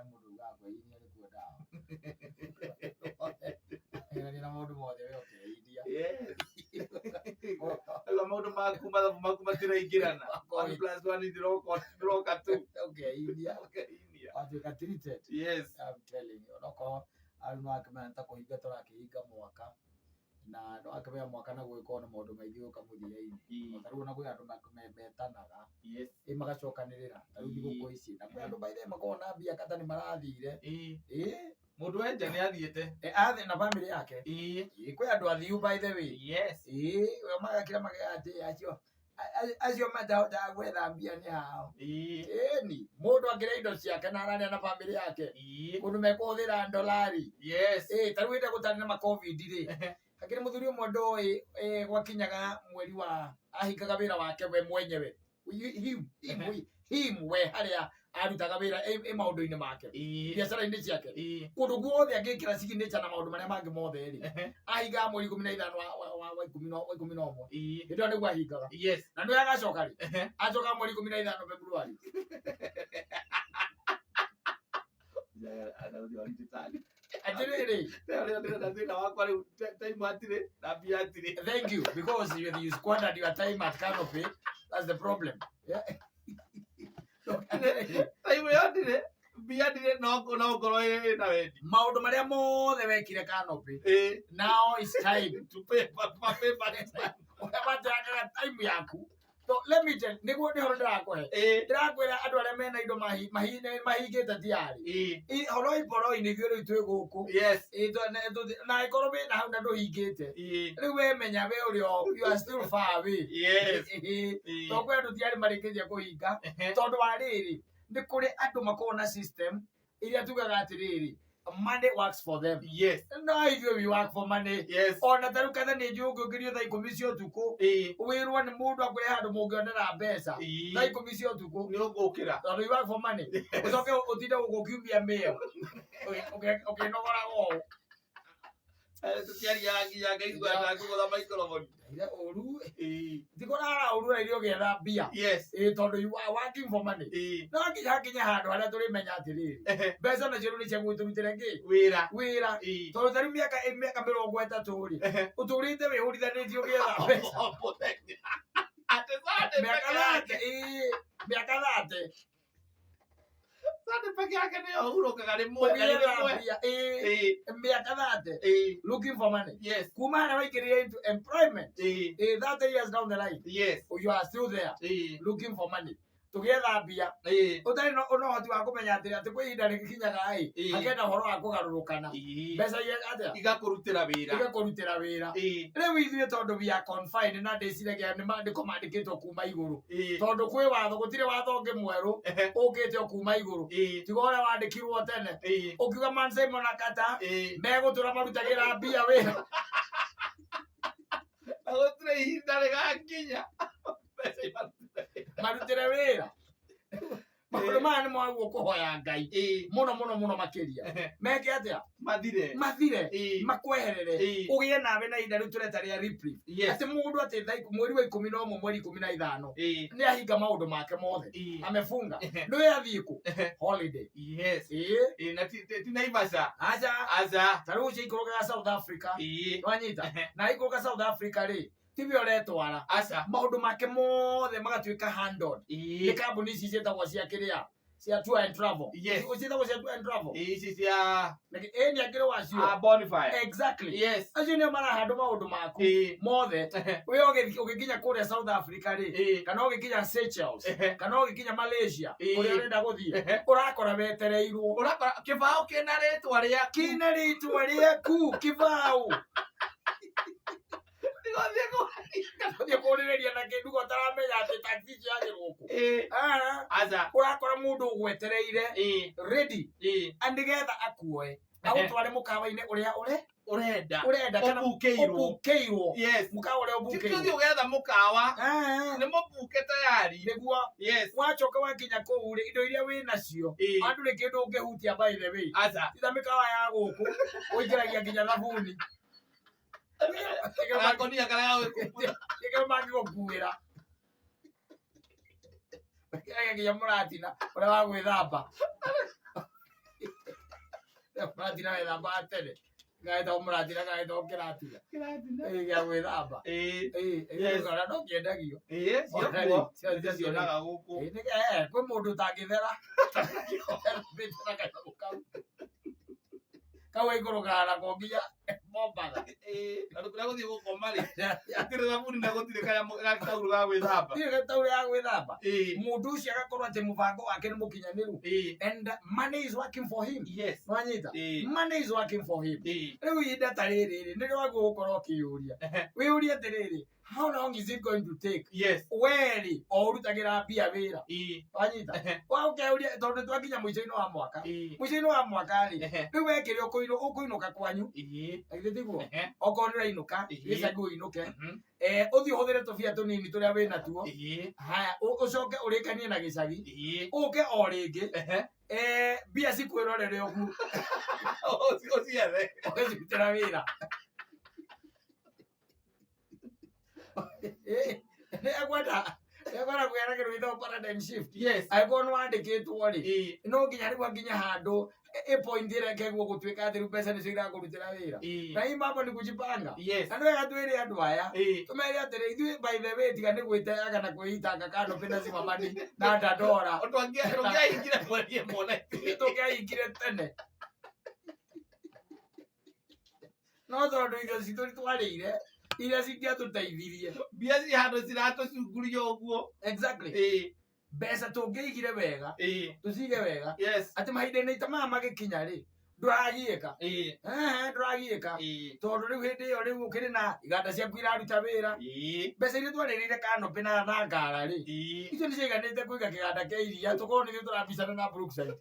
mundu gakwa ini ari kuo dawa ni na mundu mothe okay idia yes ala mundu maku matiraingirana 1+1 ndiroka 2 okay idia ati treated yes I'm telling you noko alimo akamenta kuhinga turakihinga mwaka na no akabea mwaka na gwiko na maundu maingi ukamuthia-ini taru na gwe andu metanaga yes magacokanirira taru thiguku ici na gwe andu baithe makona mbia kata ni marathire mundu enja ni athiete athe na family yake kwe andu athiu by the way yes we magakira magati acio matahota gwetha mbia ni hao ni mundu angira indo ciake na arania na family yake kundu mekuthira dolari yes taru inde gutarina ma covid ri akiri muthuri umwe ndoi gwakinyaga mweri wa ahingaga wira wake we mwenyewe him we haria arutaga wira maundu-ini make biacara-ini ciake kundu guothe angikira signature na maundu maria mangi mothe ri ahingaga mweri 15 wa 11 ndio niguo ahingaga na ndio agacoka ri acoka mweri 15 Februari atiriri thank you because you squandered your time at Canopy. That's the problem. Time yotire biadire no ngoro na wendi maundu maria mothe wekire Canopy now it's time to pay back time yaku. So let me tell niguo ni horo ndirakwira andu aria mena indo mahingite tiari horo iboro ini giro itwe guku yes na ikoro be na hunda nduhingite riu we menya we urio you are still far away yes to kwe andu tiari marikiria kuhinga tondu wa riri ni kuri andu makona system iria tugaga atiriri money works for them. Yes. No, if you work for money. Yes. Ona taru kada ni jugo girio dai komisio tuko. Wirwa ni mundu akure handu mungionera mbeca. Dai komisio tuko. Ni ugukira. So you work for money. Usoke utinde ugukimbia mbio. Okay, no gora go. Tukiari ya gaigwa na kugoda microphone. Ira oru. Dikora oru ra irio getha bia. Yes. Tondu you are working for money. No kinya handu aria turi menya atiriri. Mbeca na ciru ni cia gwiturutira ngi. Wira. Tondu tari miaka 30 ri. Uturite we hurithanitio getha mbeca. Ate miaka 30. Sade peke yake ni uhurukaga rimwe miaka 30 looking for money. Yes. Kumana waikirire into employment 30 years down the line. Yes. You are still there looking for money. Tugetha mbia utari no hoti wa kumenya atiri ati kwi ihinda rikinyaga akenda horo wa kugarurukana mbeca atia igakurutira wira riu ithuĩ tondu we are confined na ndiciragia ni mandiko mandikitwo kuma iguru tondu kwi watho gutire watho ungi mweru ukite kuma iguru tiga uria wandikirwo tene ukiuga Man Simon Akata megutura marutagira mbia wira agutire ihinda rigakinya marutire wira maundu maya ni mwaguo kuhoya Ngai muno makiria meke atia mathire makweherere ugie nawe na ihinda riu tureta ria reprieve ati mundu ati mweri wa 11 mweri 15 ni ahinga maundu make mothe amefunga ndio athiku holiday. Yes. Na tinaibasa aza taru ikoroga South Africa wanyita na ikoroga South Africa ri tibio retwara asa maundu make mothe magatuika handled ni kambuni ici cietagwo cia kiria cia tour and travel. Yes. Cietagwo cia tour and travel ici cia ni akiro wacio bonfire. Exactly. Yes. Acio ni marahandwo maundu maku mothe we ugikinya kuria South Africa ri kana ugikinya Seychelles kana ugikinya Malaysia uria urenda guthie urakora wetereirwo urakora kibao kina ritwa riaku kibao Ndio kurireria na kindu gotaramenya ati taxi ciaje guku aza urakora mundu ugwetereire ready andigetha akuoe agutware mukawa-ini uria urenda kana ubukeirwo. Yes. Mukawa uria ubukeirwo tikuthi ugetha mukawa ni mubuke tayari niguo. Yes. Wachoka wakinya kuu indo iria wina cio andu ni kindu ungihutia by the way aza ita mikawa ya guku uingiragia nginya thabuni akonia kana yawe kege mangi gukuira kege nginya muratina uria wa gwithamba Mũratina wethamba tene. Gaeta mũratina gaeta ũkĩratina. Gĩa gwĩthamba. Kana no kĩendagio. Cionaga gũkũ. Kwĩ mũndũ ũtangĩthera. Kau igũrũgara nako nginya Mombatha. Na kũrĩa gũthiĩ gũkoma rĩ. Gũtirĩ thabuni na gũtirĩ gataurũ ga gwĩthamba. Gũtirĩ gataurũ ga gwĩthamba. Mũndũ ũcio agakorwo atĩ mũbango wake nĩ mũkinyanĩru. And money is working for him. Yes. Wanyita. Money is working for him. Rĩu ihinda ta rĩrĩ nĩrĩo wagwo gũkorwo ũkĩyũria. Wĩyũrie atĩrĩrĩ. How long is it going to take? Yes. Weri o ũrutagĩra mbia wĩra. Wanyita. Ũkeyũria tondũ twakinya mũico-inĩ wa mwaka. Mũico-inĩ wa mwaka rĩ. Rĩu wekĩrĩ ũkũinũka kwanyu. Agĩthiguo. Okorwo nĩ ũrainũka, gĩcagi ũinũke. Ũthiĩ ũhũthĩre tũbia tũnini tũrĩa wĩna tuo. Haya, ũcoke ũrĩkanie na gĩcagi. Ũke o rĩngĩ. Mbia cikwĩrorere ũguo. Ũciethe. Ũgĩcirutĩra wĩra. Nĩekwenda kwĩra kĩndũ gĩtagwo paradigm shift. Yes. Angĩkorwo nĩ wandĩkĩtwo rĩ, no nginya rĩu nginya handũ point ĩreke gũgũtuĩka atĩ rĩu mbeca nĩcio irakũrutĩra wĩra. Na hii mambo ni kujipanga. Na nĩ wega twĩre andũ aya tũmere atĩrĩ ithuĩ by the way tiga nĩ gwĩteaga na kwĩitanga kando pena simamani na Dandora. Tũngĩahingire mweri ĩmwe tũngĩahingire tene. No tondũ indo citũ twarĩire iria cingĩatũteithirie. Mbia ci handũ ciratũcunguria ũguo. Exactly. Mbeca tũngĩigire wega tũcige wega atĩ mahinda-inĩ ta maya magĩkinya rĩ ndũragiĩka. Ndũragiĩka tondũ rĩu hĩndĩ ĩyo rĩu ũkĩrĩ na iganda ciaku iraruta wĩra. Mbeca iria twarĩrĩire Kanopi na Ngara rĩ icio nĩ ciiganĩte kũiga kĩganda kĩa iria tũkorwo nĩthuĩ tũrabicana na Brookside.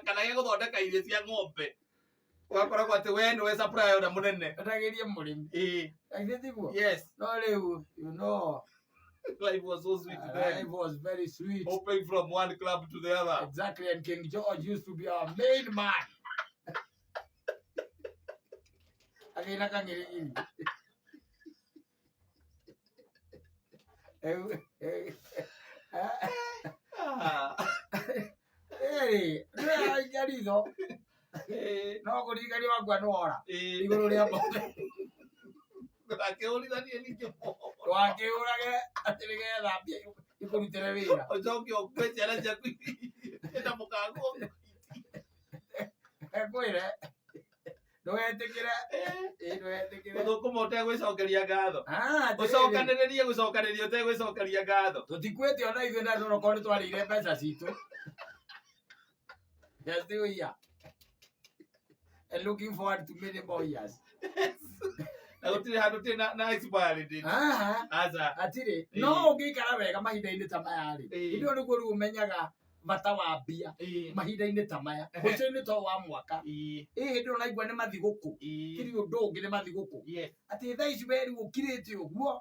Kana gĩa gũthondeka irio cia ng'ombe. Ũgakoragwo atĩ we nĩwe supplier ũrĩa mũnene. Ndagĩrie mũrĩmi. Agĩthiguo. Yes. No rĩu you know. Life was so sweet then. Life was very sweet. Hopping from one club to the other. Exactly, and King George used to be our main man. Again, I can't get in. Hey, I got it though. No, go to the Guanora. You go to the Akĩũrithania ningĩ wakĩũrage atĩ nĩgetha ikũrutĩre wĩra. Ũcoke ũkue ciana ciaku na mũkango. Ekwĩre ndũgetĩkĩre ũthũkũma ũtegwĩcokeria ngatho. Ũcokanĩrĩrie gũcokanĩria ũtegwĩcokeria ngatho. Tũtikwĩte ona ithuĩ na okorwo nĩ twarĩire mbeca citũ. Just still here. And looking forward to many more years. Na gũtirĩ handũ tĩ na expiry date. Aca. Atirĩ. No ũngĩikara wega mahinda-inĩ ta maya rĩ. Hĩndĩ ĩyo nĩguo rĩu ũmenyaga bata wa mbia mahinda-inĩ ta maya. Mũico-inĩ to wa mwaka. Hĩndĩ ĩyo ũraigua nĩ mathigũkũ. Kiri ũndũ ũngĩ nĩ mathigũkũ. Atĩ thaa ici we rĩu ũkirĩte ũguo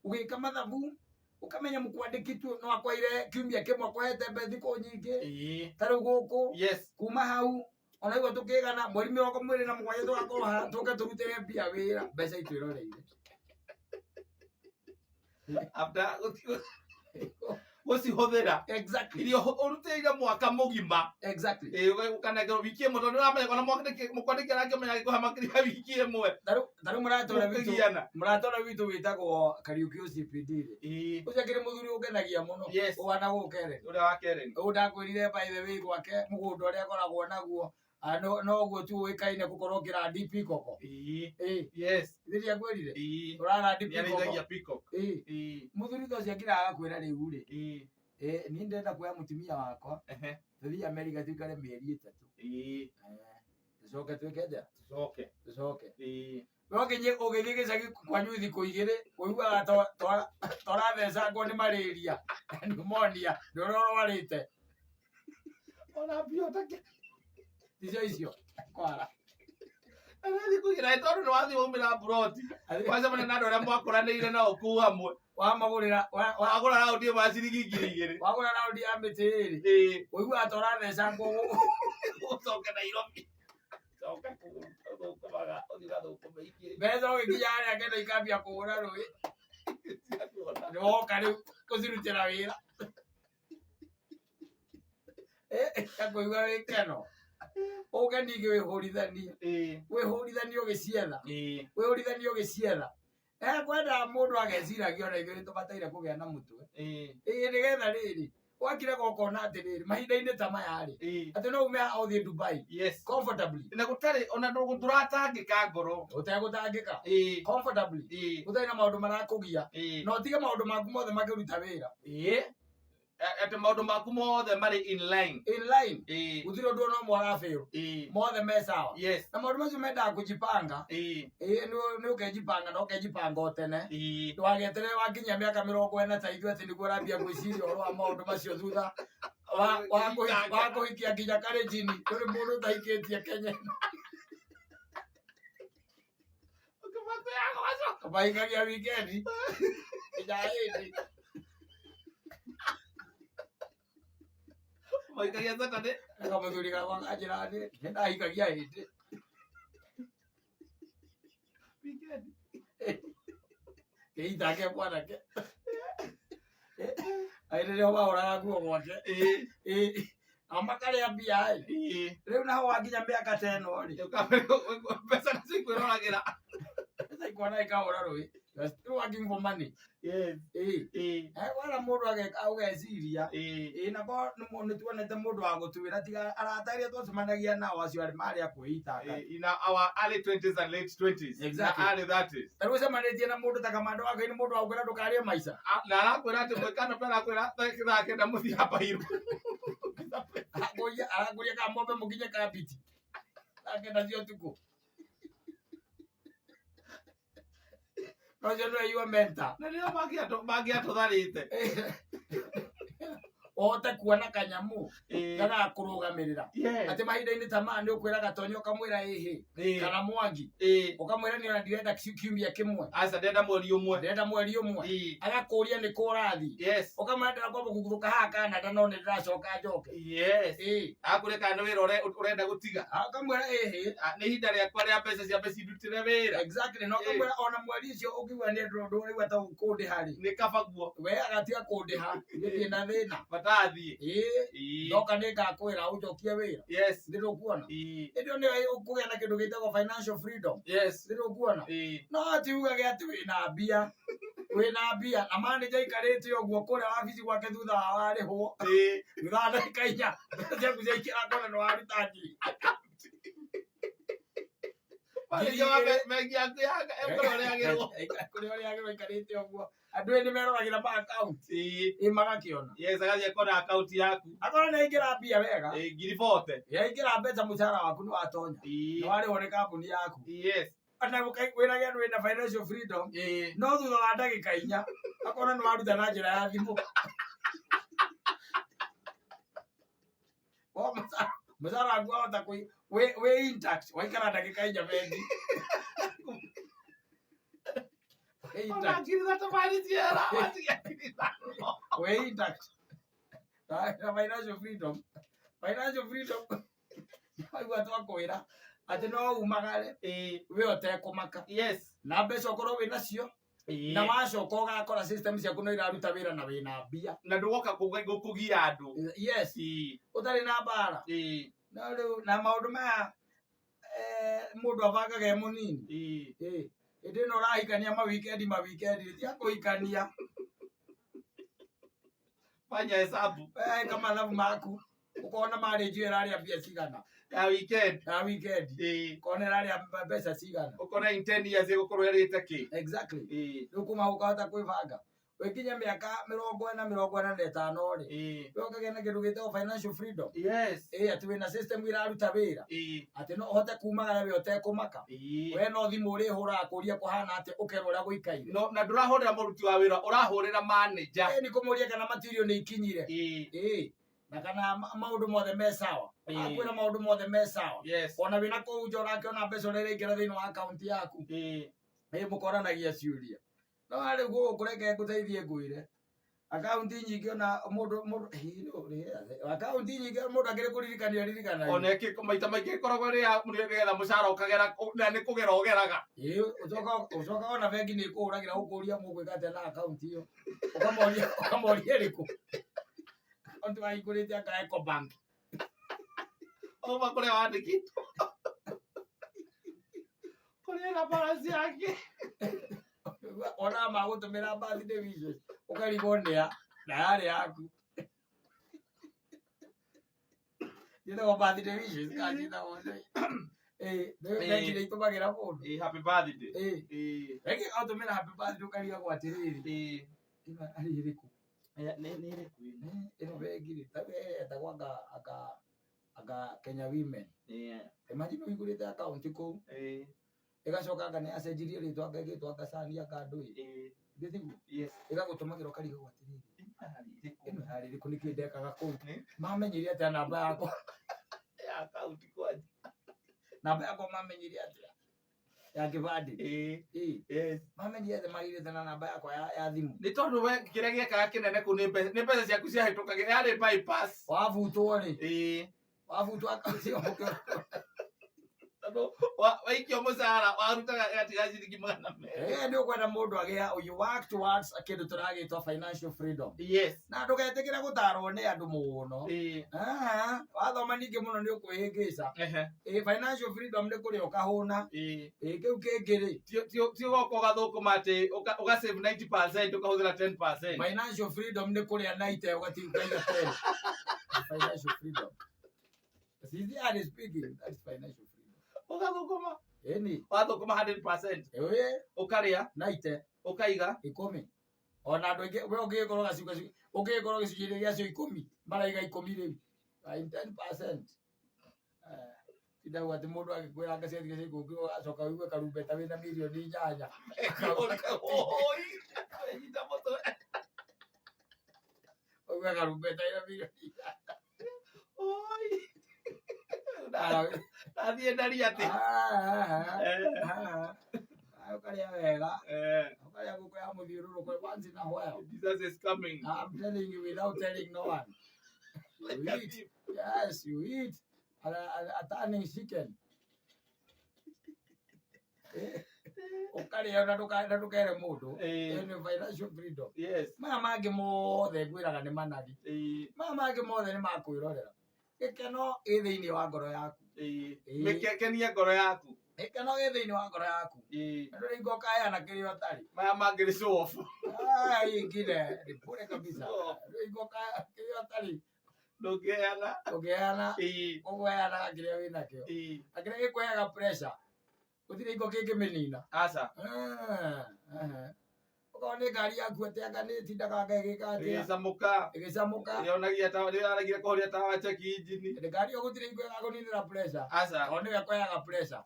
ũgĩka mathabu ũkamenya mũkwandĩkĩtwo no akwaire kiumia kĩmwe akwahete thikũ nyingĩ. Ta rĩu gũkũ kuma hau ona igua tũkĩgana mweri 27 tũgakorwo haha tũke tũrutĩre mbia wĩra mbeca itwĩroreire. After gũcihũthĩra irio ũrutĩire mwaka mũgima. Ũkanengerwo wiki ĩmwe tondũ nĩũramenya kana mũkwandĩkĩra angĩmenya gĩkũhe makĩria wiki ĩmwe. Ta rĩu mũratũra witũ wĩtagwo Kariuki OCPD rĩ. Ũcio akĩrĩ mũthuri ũngenagia mũno. Ũhana gũkere. Ũrĩa wa Keren. Ũyũ ndakwĩrire by the way gwake mũgũnda ũrĩa akoragwo naguo. No ũguo tu ũĩkaine gũkorwo ũkĩrandi Peacock. Yes. Rĩrĩa ngwĩrire. Ũrarandi Peacock. Mũthuri ũcio akĩraga kwĩra rĩu rĩ. Niĩ ndĩrenda kuoya mũtumia wakwa. Tũthiĩ America tũikare mĩeri 3. Tũcoke twĩke atĩa? Tũcoke. Ũgĩthiĩ gĩcagi kwanyu thikũ 2 ũiguaga tũrathecangwo nĩ malaria. Pneumonia. Ndũrorwarĩte. Ona mbia ũtakĩ. Icio kwara. Thikũ tondũ nĩ wathiĩ waumĩra buroti. Wacemania na andũ arĩa mwakũranĩire nao kũu hamwe. Wagũra raundi ĩmwe ya ciringi 2,000. Wagũra raundi ya mĩtĩ ĩrĩ. Ũiguaga tũrathecangwo ũcoke Nairobi. Mbeca ũgĩkinya harĩa ngenda ikambia kũhũra rũĩ. Nĩwoka rĩu gũcirutĩra wĩra. Akũigua wĩ keno. Ũgeninge wĩhũrithanie. Wĩhũrithanie ũgĩcietha. Wĩhũrithanie ũgĩcietha. Kwenda mũndũ ageciragia ona ithuĩ tũbataire kũgĩa na mũtwe. Nĩgetha rĩrĩ wakire gũkona atĩrĩrĩ mahinda-inĩ ta maya rĩ atĩ no ume ũthiĩ Dubai comfortably na gũtarĩ ona ndũratangĩka ngoro ũtegũtangĩka comfortably gũtarĩ na maũndũ marakũgia no ũtige maũndũ maku mothe makĩruta wĩra ati maũndũ maku mothe marĩ in line gũtirĩ ũndũ ona ũmwe ũrafail mothe me sawa na maũndũ macio mendaga kũjipanga nĩ ũkejipanga na ũkejipanga o tene ndũgageterere wakinyia mĩaka 40 ta ithuĩ atĩ nĩguo ũrambia gwĩciria ũhoro wa maũndũ macio thutha wa kũhikia nginya karĩnjini kũrĩ mũndũ ũtahikĩtie Kenya mahingagia wikendi nginya hĩndĩ maikagia Saturday mũthuri gakwa kanjĩra nĩ ndahikagia hĩndĩ kĩitake mwanake rĩrĩa wahũraga nguo gwake amakarĩa mbia rĩu naho wakinya mĩaka ta ĩno rĩ mbeca nacio ikwĩroragĩra mbeca ikona ikahũra rũĩ still working for money wala mũndũ ageka ũgeciria na ko nĩ tuonete mũndũ wa gũtwĩra tiga arata iria twacemanagia nao acio marĩ akwĩitanga in our early 20s and late 20s na early 30s rĩu ũcemanĩtie na mũndũ ta Kamande wake nĩ mũndũ wa gũkwĩra ndũkarĩe maica na arakwĩra atĩ mwĩkano pera kwĩra thaa kenda mũthia Bairu arakuria ka mombe mũkinye kabiti thaa kenda cia ũtukũ Roger no you mentor. Na ndio magia tutharite. Ote kuona kanyamu kana kurugamirira. Ati mahinda-inĩ ta maya nĩ ũkwĩra Gatonyo kamwĩra kana Mwangi. Ukamwĩra nĩ ona ndirenda kiumia kĩmwe. Asa ndenda mweri ũmwe. Ndenda mweri ũmwe. Agakũria nĩ kũrathi. Ukamwendera kwamba kũgurũka haha Canada no nĩ ndĩracoka njoke. Akũrĩ kana wĩra ũrenda gũtiga. Akamwĩra nĩ ihinda rĩakwa rĩa mbeca cia mbeca ndutire wĩra. Exactly. No kamwĩra ona mweri ũcio ũkiuga nĩ ndũndũ rĩu atau kũndĩha rĩ. Nĩ kabaguo. We agatiga kũndĩha. Nĩ na thĩna. Batathiĩ. Ndoka nĩ ngakwĩra ũnjokie wĩra. Ndĩrũkuona. Ndio nĩ ũkũgĩa na kĩndũ gĩtagwo financial freedom. Ndĩrũkuona. No tiugage atĩ wĩna mbia na manager ikarĩte ũguo kũrĩa wabici gwake thutha wa warĩhwo. Thutha wa ndagĩka 4 ciaku ciaikĩra kona nĩ waruta ngiri. Manager wa bengi yaku kũrĩa ũrĩagĩrwo ikarĩte ũguo. Andũ nĩ meroragĩra ma account magakĩona. Agathiĩ akona account yaku. Akona nĩ ingĩra mbia wega. Ngiri 40. Yaingĩra mbeca mũcara waku nĩ watonya. Nĩ warĩhwo nĩ kambuni yaku. Ana wĩrage andũ wĩna financial freedom. No thutha wa ndagĩka 4 akona nĩ waruta na njĩra ya thimũ. Mũcara waku wahota wĩ intact waikara ndagĩka 4 bengi. We intact. Financial freedom. Waigua twakwĩra atĩ no umagare we ũtekũmaka. Na mbeca ũkorwo wĩ nacio na wacoka ũgakora system ciaku no iraruta wĩra na wĩna mbia. Na ndũgoka gũkũgia andũ. Ũtarĩ na mbara. Na maũndũ maya mũndũ abangaga e mũnini. Ĩndĩ no ũrahikania mawikendi tia kũhikania. Fanya hesabu. Kama mathabu maku ũkona marĩnjio ĩrarĩa mbia cigana. Ya weekend. Kona ĩrarĩa mbeca cigana. Ũkona in 10 years ĩgũkorwo ĩrĩte kĩ. Exactly. Rĩu kuma ũkahota kwĩbanga. Wekinya mĩaka 40-45 rĩ. Ũkagĩa na kĩndũ gĩtagwo financial freedom. Atĩ wĩna system iraruta wĩra. Atĩ no ũhote kumagara we ũtekũmaka. We no thimũ ũrĩhũraga kũria kũhana atĩ ũkerwo ũrĩa gũikaire. Na ndũrahũrĩra mũruti wa wĩra ũrahũrĩra manager. Nĩ kũmũria kana material nĩ ikinyire. Na kana maũndũ mothe me sawa. Akwĩra maũndũ mothe me sawa. Ona wĩna kũu nja ũrakĩona mbeca ũrĩa ĩraingĩra thĩinĩ wa account yaku. Mũkoranagia ciũria. No arĩ gũkũreke ngũteithie ngwĩre. Akaunti nyingĩ ona mũndũ akaunti nyingĩ mũndũ akĩrĩ kũririkana. Ona maita maingĩ koragwo rĩgetha mũcara ũkagera na nĩ kũgera ũgeraga. Ũcoka ona bengi nĩ ĩkũhũragĩra gũkũria mũgwĩka atĩa na akaunti ĩyo. Ũkamoria ĩrĩkũ. Akaunti wahingũrĩte aka Ecobank. Oma kule wandikitwo. Kule na balance yake. Ona magutumira birthday wishes. Ukaribondea na yale yaku. Ndio birthday wishes kaji na wone. Ndio itumagira mundu. Happy birthday. Eki autumira happy birthday ukariga gwatiriri. Iba ari iriku. Nere ino begiri tabe etagwaga aga Kenya Women. Imagine wigurite account ko. Igacoka ngane acenjirie ritwa ngagitwa ngacania kandui. Ndithigu. Yes. Igagutumagira ukariga gwatiriri. Ino hari iriku nikindekaga ku. Mamenyire ati namba yako. Ya account kwaje. Namba yako mamenyire ati. Ya kibadi. Yes. Mamenyire ati magire tena namba yako ya thimu. Ni tondu we kire gieka kinene ku ni pesa ciaku cia hituka yari bypass. Wavutwo ri. Wavutwo akacio mukio. Waikio musara warutaga gatiga ciringi 100. Ndio kwenda mundu agia you work towards kindu turagitwa financial freedom. Yes. Na ndugetikira gutarwo ni andu muno. Wathoma ningi muno ni ukuhingica. Financial freedom ni kuri ukahuna. Kiu kingiri. Tio goko gathukuma ati uga save 90% ukahuthira 10%. Financial freedom ni kuri anaite ugatinga 10%. Financial freedom. Sisi are speaking that's financial freedom. Ugathukuma eni wathukuma 100%. Ukaria 90 ukaiga 10. Ona andu ingi we ungikoroga ungikoroga gicunjĩ gĩa cio 10 maraiga 10 riu 10%. Tinda ati mundu agikwira ngacethi gĩci kũngĩ acoka wigue karumbeta wĩna milioni 8. Oi nyita moto wigue karumbeta wĩna milioni 8. Oi Nadie daria ati. Ukaria wega. Ukaria guko ya muthiururuko once in a while. Jesus is coming. I'm telling you without telling no one. You eat. Yes, you eat. A turning chicken. Ukaria na ndukere mundu. Ni financial freedom. Yes. Maya mangi mothe ngwiraga ni managi. Maya mangi mothe ni makwirorera. Gikeno ithiini wa ngoro yaku. Mikekenia ngoro yaku. Gikeno ithiini wa ngoro yaku. Ndio ingo kaya na kirio tari. Maya mangiri show off. Ingine ni pure kabisa. Ndio ingo kaya kirio tari. Ndogeana. Ogweana kirio wina kio. Akire gikweaga pressure. Gutire ingo kingi menina. Aca. Ni ngari yaku atianga ni tindaga ngagika atia igicamuka yonagia tawa ndiragira kuhoria tawa cheki engine ni ngari ogutire igwe agoninira pressure aca oni gakwayaga pressure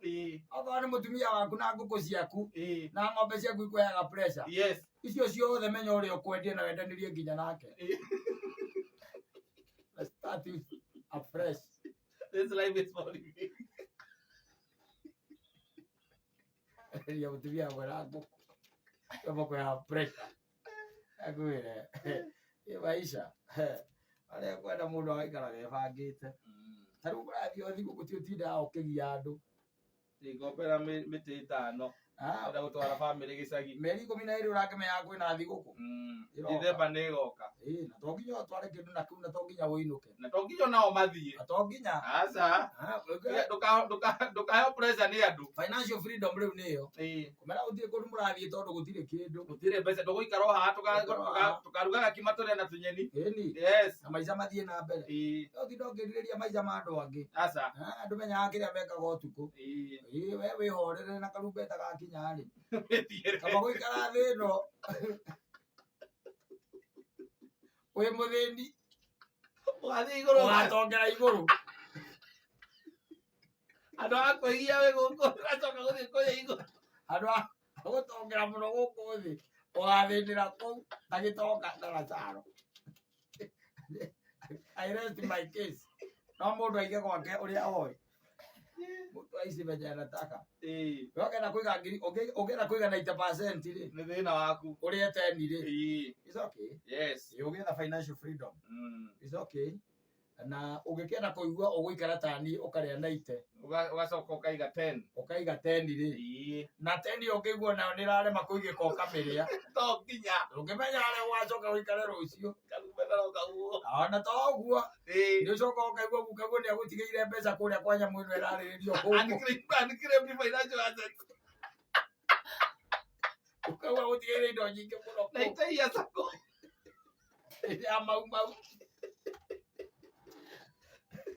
ogo ni mutumia waku na nguku ciaku na ng'ombe ciaku ikwayaga pressure yes icio ciothe menya uri ukwendia na wendanirie nginya nake let's start afresh. This life is for you. Ya mutumia wera nguku kama kwa pressure agwire maisha ale kwenda mundu agaikaraga ebangite taru kurathi othigu gutiotinda ukigia andu igopera miti 5 nda gutwara family gicagi meri 12 urakemenya kwina thiguku ithemba ni goka na to nginya tware kindu na kiu na to nginya winuke na to nginya nao mathie na to nginya aca ndukahe pressure ni andu financial freedom riu niyo kumera uthie kundu murathie tondu gutire kindu gutire mbeca nduguikara o haha tukarugaga kimatore na tunyeni yes na maica mathie na mbere uthindo ngiririria maica ma andu angi aca andu menyaga kiria mekaga utuku we wihorere na karumbeta gakinya ri kama guikara thi no we muthini wathi iguru watongera iguru andu akoigia we guku acoka guthii kuya iguru andu agutongera muno guku thi ugathindira kuu agitoka ndaracaro. I rest my case. No mundu aige gwake uria oi mundu aici venye anataka ogenda kuiga ngiri ogenda kuiga 90% ri ni thina waku uria teni ri it's okay yes you get the financial freedom it's okay na ugikenda kuigua uguikara tani ukaria na ite ugacoka ukaiga 10 ri na 10 ukigua nayo nirarema kuigika ukamiria to kinya ukimenya ale wacoka uikare rucio kalumena ukaguo ona to uguo ni ucoka ukaigua gukaguo ni agutigeire mbeca kuria kwa nyamu ino iraririo anikire financial assets ukawa gutigeire indo nyingi muno na itaia sako ya mau